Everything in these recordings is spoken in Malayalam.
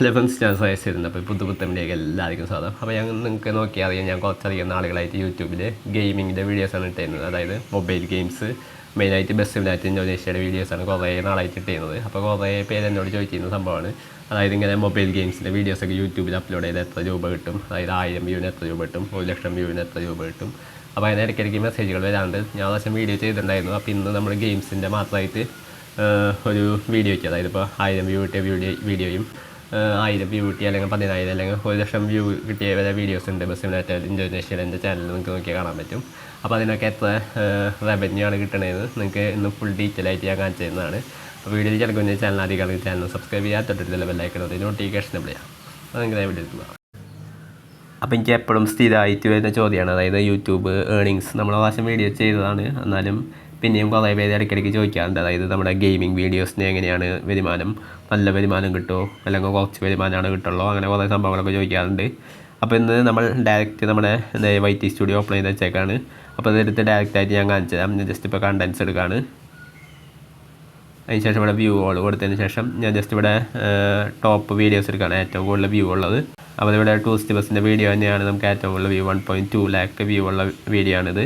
ഹലോ ഫ്രണ്ട്സ്, ഞാൻ സജസ്റ്റ് ചെയ്തിട്ടുണ്ട്. അപ്പോൾ പുതുപുത്തമിലേക്ക് എല്ലാവർക്കും സ്വാഗതം. അപ്പോൾ നിങ്ങൾക്ക് നോക്കിയാൽ അറിയാം, ഞാൻ കുറച്ചധികം നാളുകളായിട്ട് യൂട്യൂബിൽ ഗെയിമിങ്ങിൻ്റെ വീഡിയോസാണ് ഇട്ടിരുന്നത്. അതായത് മൊബൈൽ ഗെയിംസ്, മെയിനായിട്ട് ബസ് സിമുലേറ്റർ ഇന്തോനേഷ്യയുടെ വീഡിയോസാണ് കുറേ നാളായിട്ട് ഇട്ടിരുന്നത്. അപ്പോൾ കുറേ പേര് എന്നോട് ചോദിച്ചിരുന്ന സംഭവമാണ്, അതായത് ഇങ്ങനെ മൊബൈൽ ഗെയിംസിൻ്റെ വീഡിയോസൊക്കെ യൂട്യൂബിൽ അപ്ലോഡ് ചെയ്ത് എത്ര രൂപ കിട്ടും, അതായത് 1000 വ്യൂവിന് എത്ര രൂപ കിട്ടും, 1,00,000 വ്യൂവിന് എത്ര രൂപ കിട്ടും. അപ്പോൾ അതിന് ഇടയ്ക്കിടയ്ക്ക് മെസ്സേജുകൾ വരാറുണ്ട്. ഞാൻ പ്രാവശ്യം വീഡിയോ ചെയ്തിട്ടുണ്ടായിരുന്നു. അപ്പോൾ ഇന്ന് നമ്മൾ ഗെയിംസിൻ്റെ മാത്രമായിട്ട് ഒരു വീഡിയോ വയ്ക്കുക. അതായത് ഇപ്പോൾ 1000 വ്യൂ കിട്ടിയ വീഡിയോയും 1000 വ്യൂ കിട്ടിയ അല്ലെങ്കിൽ 10,000 അല്ലെങ്കിൽ 1,00,000 വ്യൂ കിട്ടിയ വരെ വീഡിയോസ് ഉണ്ട് ബസ് സിമുലേറ്റർ ഇന്തോനേഷ്യയുടെ എൻ്റെ ചാനലിൽ നിങ്ങൾക്ക് നോക്കിയാൽ കാണാൻ പറ്റും. അപ്പോൾ അതിനൊക്കെ എത്ര റവന്യൂ ആണ് കിട്ടണത് നിങ്ങൾക്ക് ഇന്ന് ഫുൾ ഡീറ്റെയിൽ ആയിട്ട് ഞാൻ കാണിച്ചു തരുന്നതാണ്. അപ്പോൾ വീഡിയോയിൽ ചിലപ്പോൾ ചാനൽ ആദ്യമാണെങ്കിൽ ചാനൽ സബ്സ്ക്രൈബ് ചെയ്യാൻ തൊട്ടിട്ടുള്ള ബെല്ലൈക്കണത് നോട്ടിഫിക്കേഷൻ ചെയ്യാം. അത് നിങ്ങൾ വീഡിയോ എടുക്കുക. അപ്പോൾ എനിക്ക് എപ്പോഴും സ്ഥിരമായിട്ട് വരുന്ന ചോദ്യമാണ്, അതായത് യൂട്യൂബ് ഏർണിങ്സ്. നമ്മൾ പ്രാവശ്യം വീഡിയോ ചെയ്തതാണ്, എന്നാലും പിന്നെയും കുറേ പേര് ഇടയ്ക്കിടയ്ക്ക് ചോദിക്കാറുണ്ട്. അതായത് നമ്മുടെ ഗെയിമിംഗ് വീഡിയോസിന് എങ്ങനെയാണ് വരുമാനം, നല്ല വരുമാനം കിട്ടുമോ അല്ലെങ്കിൽ കുറച്ച് വരുമാനമാണ് കിട്ടുള്ളൂ, അങ്ങനെ കുറേ സംഭവങ്ങളൊക്കെ ചോദിക്കാറുണ്ട്. അപ്പോൾ ഇന്ന് നമ്മൾ ഡയറക്റ്റ് നമ്മുടെ YT സ്റ്റുഡിയോ ഓപ്പൺ ചെയ്ത് വെച്ചേക്കാണ്. അപ്പോൾ അതെടുത്ത് ഡയറക്റ്റായിട്ട് ഞാൻ കാണിച്ചു തരാം. ഞാൻ ജസ്റ്റ് ഇപ്പോൾ കണ്ടൻസ് എടുക്കുകയാണ്. അതിന് ശേഷം ഇവിടെ വ്യൂ ഓൾ കൊടുത്തതിന് ശേഷം ഞാൻ ജസ്റ്റ് ഇവിടെ ടോപ്പ് വീഡിയോസ് എടുക്കുകയാണ്, ഏറ്റവും കൂടുതൽ വ്യൂ ഉള്ളത്. അപ്പോൾ ഇവിടെ ടൂറിസ്റ്റ് ബസ്സിൻ്റെ വീഡിയോ തന്നെയാണ് നമുക്ക് ഏറ്റവും കൂടുതൽ വ്യൂ, 1.2 lakh വ്യൂ ഉള്ള വീഡിയോ ആണിത്.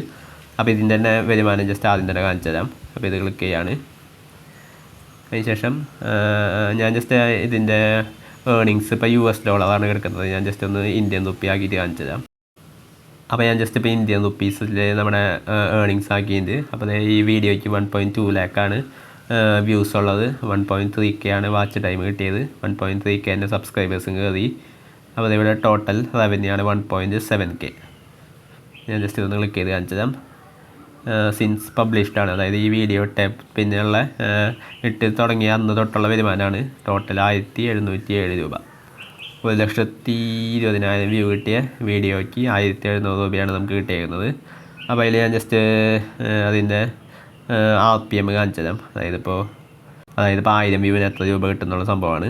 അപ്പോൾ ഇതിൻ്റെ തന്നെ വരുമാനം ജസ്റ്റ് ആദ്യം തന്നെ കാണിച്ചു തരാം. അപ്പോൾ ഇത് ക്ലിക്ക് ചെയ്യാണ്. അതിന് ശേഷം ഞാൻ ജസ്റ്റ് ഇതിൻ്റെ ഏർണിങ്സ് ഇപ്പോൾ $US കിടക്കുന്നത്. ഞാൻ ജസ്റ്റ് ഒന്ന് ഇന്ത്യൻ റുപ്പി ആക്കിയിട്ട് കാണിച്ചു തരാം. അപ്പോൾ ഞാൻ ജസ്റ്റ് ഇപ്പോൾ ഇന്ത്യൻ റുപ്പീസിൽ നമ്മുടെ ഏർണിങ്സ് ആക്കിയിട്ട്, അപ്പോൾ ഈ വീഡിയോയ്ക്ക് 1.2 lakh ആണ് വ്യൂസ് ഉള്ളത്. 1.3K ആണ് വാച്ച് ടൈം കിട്ടിയത്. 1.3K എൻ്റെ സബ്സ്ക്രൈബേഴ്സും കയറി. അപ്പോൾ ഇവിടെ ടോട്ടൽ റവന്യൂ ആണ് 1.7K. ഞാൻ ജസ്റ്റ് ഇതൊന്ന് ക്ലിക്ക് ചെയ്ത് കാണിച്ചു തരാം. സിൻസ് പബ്ലിഷ്ഡ് ആണ്, അതായത് ഈ വീഡിയോ പിന്നെയുള്ള ഇട്ട് തുടങ്ങിയ അന്ന് തൊട്ടുള്ള വരുമാനമാണ്. ടോട്ടൽ 1,707 രൂപ. 1,20,000 വ്യൂ കിട്ടിയ വീഡിയോയ്ക്ക് 1,700 രൂപയാണ് നമുക്ക് കിട്ടിയിരിക്കുന്നത്. അപ്പോൾ അതിൽ ഞാൻ ജസ്റ്റ് അതിൻ്റെ RPM കാണിച്ചു തരാം. അതായത് ഇപ്പോൾ 1000 വ്യൂവിന് എത്ര രൂപ കിട്ടുന്നുള്ള സംഭവമാണ്.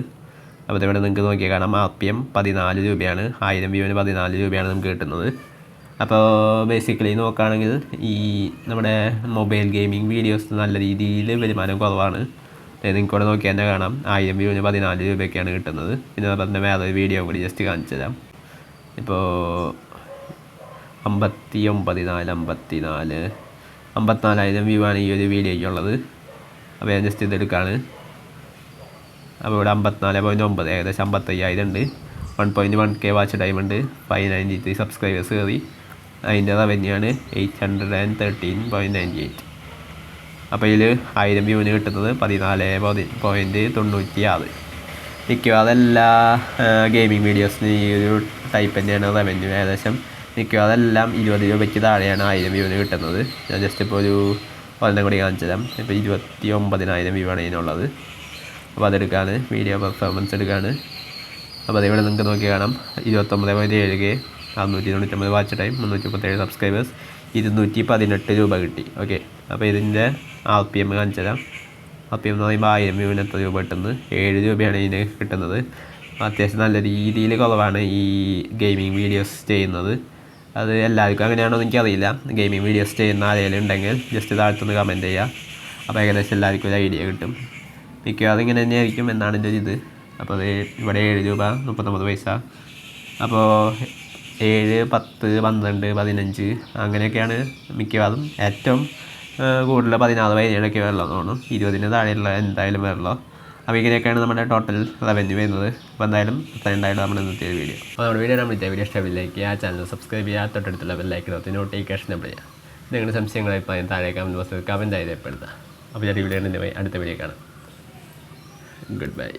അപ്പോൾ ഇവിടെ നിങ്ങൾക്ക് നോക്കിയാൽ കാണാം, RPM 14 രൂപയാണ്. 1000 വ്യൂവിന് 14 രൂപയാണ് നമുക്ക് കിട്ടുന്നത്. അപ്പോൾ ബേസിക്കലി നോക്കുകയാണെങ്കിൽ ഈ നമ്മുടെ മൊബൈൽ ഗെയിമിംഗ് വീഡിയോസ് നല്ല രീതിയിൽ വരുമാനം കുറവാണ്. നിങ്ങൾക്ക് ഇവിടെ നോക്കിയാൽ തന്നെ കാണാം, 1000 വ്യൂവിന് 14 രൂപയൊക്കെയാണ് കിട്ടുന്നത്. പിന്നെ അതുപോലെ തന്നെ വേറൊരു വീഡിയോ കൂടി ജസ്റ്റ് കാണിച്ചു തരാം. ഇപ്പോൾ 54,000 വ്യൂ ആണ് ഈ ഒരു വീഡിയോയ്ക്കുള്ളത്. അപ്പോൾ ഞാൻ ജസ്റ്റ് ഇതെടുക്കുകയാണ്. അപ്പോൾ ഇവിടെ 54.9, ഏകദേശം 55,000 ഉണ്ട്. 1.1K വാച്ച് ടൈം ഉണ്ട്. 593 സബ്സ്ക്രൈബേഴ്സ് കയറി. അതിൻ്റെ റവന്യൂ ആണ് 813.98. അപ്പോൾ ഇതിൽ 1000 വ്യൂവിന് കിട്ടുന്നത് 14.96. മിക്കവാറും എല്ലാ ഗെയിമിംഗ് വീഡിയോസിന് ഈ ഒരു ടൈപ്പ് തന്നെയാണ് റവന്യൂ. ഏകദേശം മിക്കവാറും എല്ലാം 20 രൂപയ്ക്ക് താഴെയാണ് 1000 വ്യൂവിന് കിട്ടുന്നത്. ഞാൻ ജസ്റ്റ് ഇപ്പോൾ ഒരു ഒരെണ്ണം കൂടി കാണിച്ചു തരാം. ഇപ്പോൾ 29,000 വ്യൂ ആണ് ഇതിനുള്ളത്. അപ്പോൾ അതെടുക്കുകയാണ്, വീഡിയോ പെർഫോമൻസ് എടുക്കുകയാണ്. അപ്പോൾ അതിവിടെ നിങ്ങൾക്ക് നോക്കി കാണാം, 29.7K, 699 വാച്ച് ടൈം, 337 സബ്സ്ക്രൈബേഴ്സ്, 218 രൂപ കിട്ടി. ഓക്കെ, അപ്പോൾ ഇതിൻ്റെ RPM കാണിച്ചു തരാം. RPM എന്ന് പറയുമ്പോൾ 1000 വ്യൂവിന് എത്ര രൂപ കിട്ടുന്നത്, 7 രൂപയാണ് ഇതിന് കിട്ടുന്നത്. അത്യാവശ്യം നല്ല രീതിയിൽ കുറവാണ് ഈ ഗെയിമിംഗ് വീഡിയോസ് ചെയ്യുന്നത്. അത് എല്ലാവർക്കും അങ്ങനെയാണോ എന്ന് എനിക്കറിയില്ല. ഗെയിമിംഗ് വീഡിയോസ് ചെയ്യുന്ന ആരെങ്കിലും ഉണ്ടെങ്കിൽ ജസ്റ്റ് താഴ്ത്തുനിന്ന് കമൻറ്റ് ചെയ്യുക. അപ്പോൾ ഏകദേശം എല്ലാവർക്കും ഒരു ഐഡിയ കിട്ടും. മിക്കവാറും ഇങ്ങനെ തന്നെയായിരിക്കും എന്നാണ് എൻ്റെ ഒരു ഇത്. അപ്പോൾ അത് ഇവിടെ 7 രൂപ 39 പൈസ. അപ്പോൾ 7, 10, 12, 15 അങ്ങനെയൊക്കെയാണ് മിക്കവാറും. ഏറ്റവും കൂടുതൽ 16, 17 വരുള്ളൂ തോന്നുന്നു. 20 താഴെയുള്ള എന്തായാലും വരുള്ളൂ. അപ്പോൾ ഇങ്ങനെയൊക്കെയാണ് നമ്മുടെ ടോട്ടൽ റവന്യൂ വരുന്നത്. അപ്പോൾ എന്തായാലും ഉണ്ടായിരുന്നു നമ്മുടെ ഇന്നത്തെ ഒരു വീഡിയോ. അപ്പോൾ നമ്മുടെ വീഡിയോ ഇഷ്ടമില്ലേക്ക് ആ ചാനൽ സബ്സ്ക്രൈബ് ചെയ്യുക, തൊട്ടടുത്തുള്ള ബെല്ലൈക്കൺ നോട്ടിഫിക്കേഷൻ ചെയ്യുക. നിങ്ങളുടെ സംശയങ്ങളായി താഴെ കമൻറ്റ് ബോക്സിൽ കമൻറ്റായി രേഖപ്പെടുത്തുക. അപ്പോൾ ഞാൻ വീഡിയോ അടുത്ത വീഡിയോ കാണാം. Good bye.